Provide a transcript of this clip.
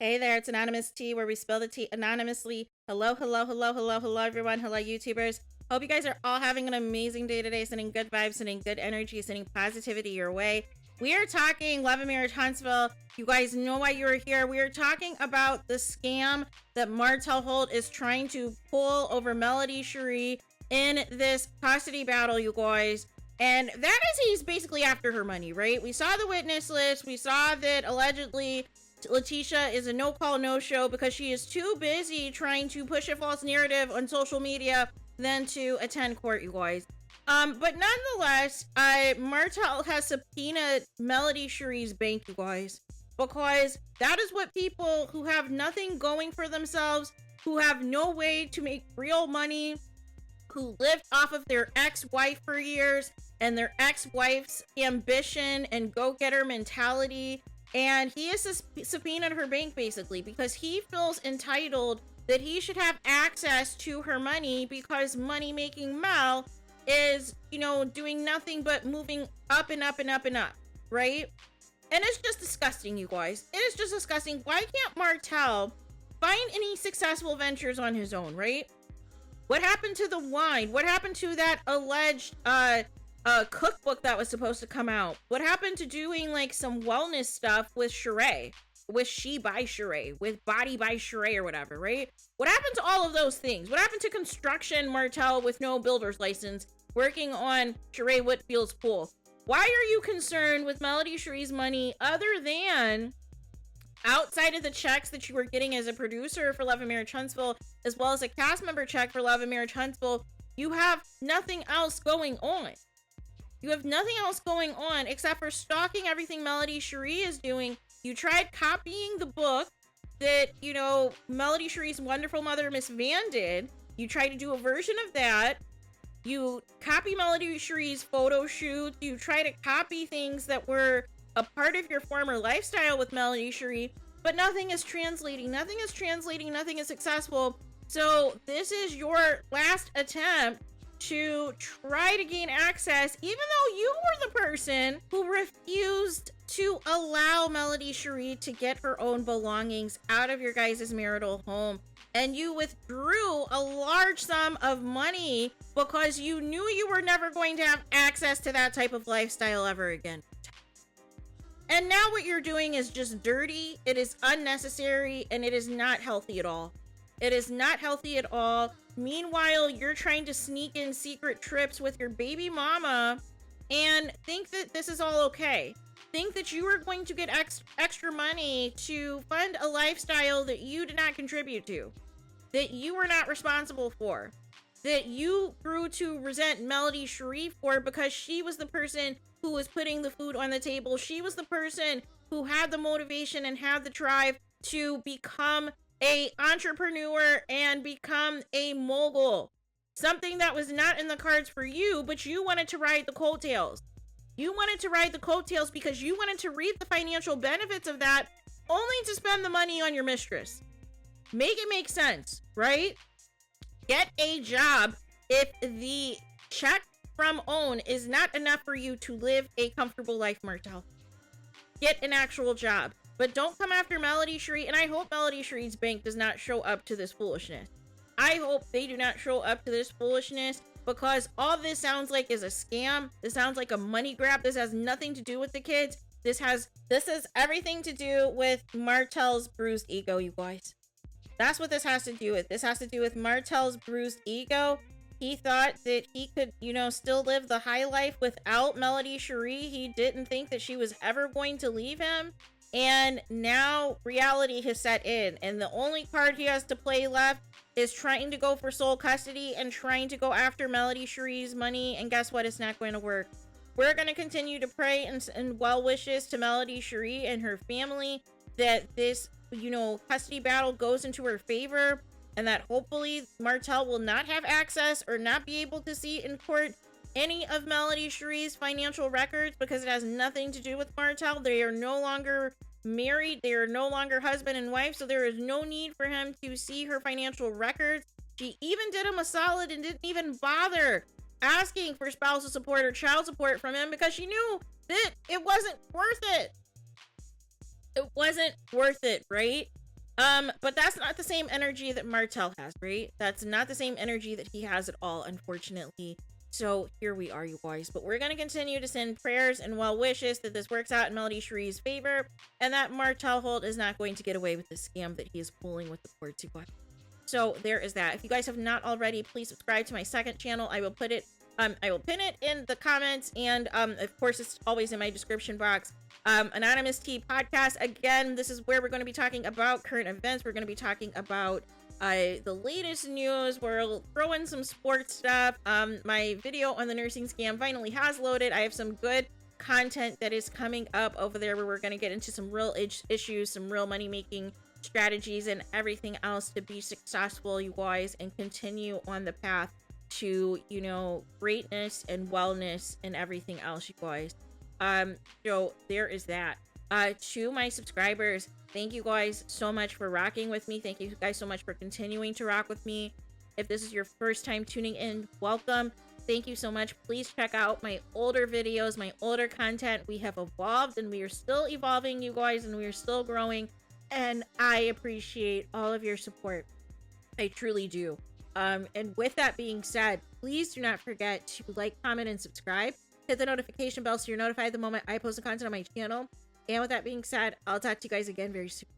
Hey there, it's Anonymous Tea, where we spill the tea anonymously. Hello, hello, hello, hello, hello, everyone. Hello, YouTubers. Hope you guys are all having an amazing day today, sending good vibes, sending good energy, sending positivity your way. We are talking Love and Marriage Huntsville. You guys know why you are here. We are talking about the scam that Martell Holt is trying to pull over Melody SHARI in this custody battle, you guys. And that is, he's basically after her money, right? We saw the witness list. We saw that allegedly Letitia is a no-call, no-show because she is too busy trying to push a false narrative on social media than to attend court, you guys. But nonetheless, Martell has subpoenaed Melody SHARI's bank, you guys, because that is what people who have nothing going for themselves, who have no way to make real money, who lived off of their ex-wife for years and their ex-wife's ambition and go-getter mentality. And he has subpoenaed her bank basically because he feels entitled that he should have access to her money because money-making Mel is, you know, doing nothing but moving up and up and up and up, right? And it's just disgusting, you guys. It is just disgusting. Why can't Martell find any successful ventures on his own, right? What happened to the wine? What happened to that alleged cookbook that was supposed to come out? What happened to doing like some wellness stuff with SHARI, with She by SHARI, with Body by SHARI or whatever, right? What happened to all of those things? What happened to construction Martell with no builder's license working on SHARI Whitfield's pool? Why are you concerned with Melody SHARI's money other than outside of the checks that you were getting as a producer for Love and Marriage Huntsville, as well as a cast member check for Love and Marriage Huntsville? You have nothing else going on. You have nothing else going on except for stalking everything Melody SHARI is doing. You tried copying the book that, you know, Melody SHARI's wonderful mother, Miss Van, did. You tried to do a version of that. You copy Melody SHARI's photo shoot. You try to copy things that were a part of your former lifestyle with Melody SHARI, but nothing is translating. Nothing is translating. Nothing is successful. So this is your last attempt to try to gain access, even though you were the person who refused to allow Melody SHARI to get her own belongings out of your guys' marital home. And you withdrew a large sum of money because you knew you were never going to have access to that type of lifestyle ever again. And now what you're doing is just dirty, it is unnecessary, and it is not healthy at all. It is not healthy at all. Meanwhile, you're trying to sneak in secret trips with your baby mama and think that this is all okay. Think that you are going to get extra money to fund a lifestyle that you did not contribute to, that you were not responsible for, that you grew to resent Melody SHARI for because she was the person who was putting the food on the table. She was the person who had the motivation and had the drive to become a entrepreneur and become a mogul. Something that was not in the cards for you, but you wanted to ride the coattails. You wanted to ride the coattails because you wanted to reap the financial benefits of that, only to spend the money on your mistress. Make it make sense, right? Get a job if the check from OWN is not enough for you to live a comfortable life, Martell. Get an actual job. But don't come after Melody SHARI, and I hope Melody SHARI's bank does not show up to this foolishness. I hope they do not show up to this foolishness, because all this sounds like is a scam. This sounds like a money grab. This has nothing to do with the kids. This has everything to do with Martell's bruised ego, you guys. That's what this has to do with. This has to do with Martell's bruised ego. He thought that he could, you know, still live the high life without Melody SHARI. He didn't think that she was ever going to leave him. And now reality has set in, and the only card he has to play left is trying to go for sole custody and trying to go after Melody SHARI's money. And guess what? It's not going to work. We're going to continue to pray and well wishes to Melody SHARI and her family that this, you know, custody battle goes into her favor, and that hopefully Martell will not have access or not be able to see in court any of Melody SHARI's financial records, because it has nothing to do with Martell. They are no longer married. They are no longer husband and wife, so there is no need for him to see her financial records. She even did him a solid and didn't even bother asking for spousal support or child support from him because she knew that it wasn't worth it. It wasn't worth it, right? But that's not the same energy that Martell has, right? That's not the same energy that he has at all, unfortunately. So here we are, you guys. But we're going to continue to send prayers and well wishes that this works out in Melody Shari's favor, and that Martell Holt is not going to get away with the scam that he is pulling with the courts, you guys. So there is that. If you guys have not already, please subscribe to my second channel. I will put it, I will pin it in the comments, and of course it's always in my description box. Anonymous T podcast. Again, this is where we're going to be talking about current events. We're going to be talking about the latest news. We'll throw in some sports stuff. My video on the nursing scam finally has loaded. I have some good content that is coming up over there where we're going to get into some real issues, some real money making strategies, and everything else to be successful, you guys, and continue on the path to, you know, greatness and wellness and everything else, you guys. So there is that. To my subscribers, thank you guys so much for rocking with me. Thank you guys so much for continuing to rock with me. If this is your first time tuning in, welcome. Thank you so much. Please check out my older videos, my older content. We have evolved and we are still evolving, you guys, and we are still growing. And I appreciate all of your support. I truly do. And with that being said, please do not forget to like, comment, and subscribe. Hit the notification bell so you're notified the moment I post the content on my channel. And with that being said, I'll talk to you guys again very soon.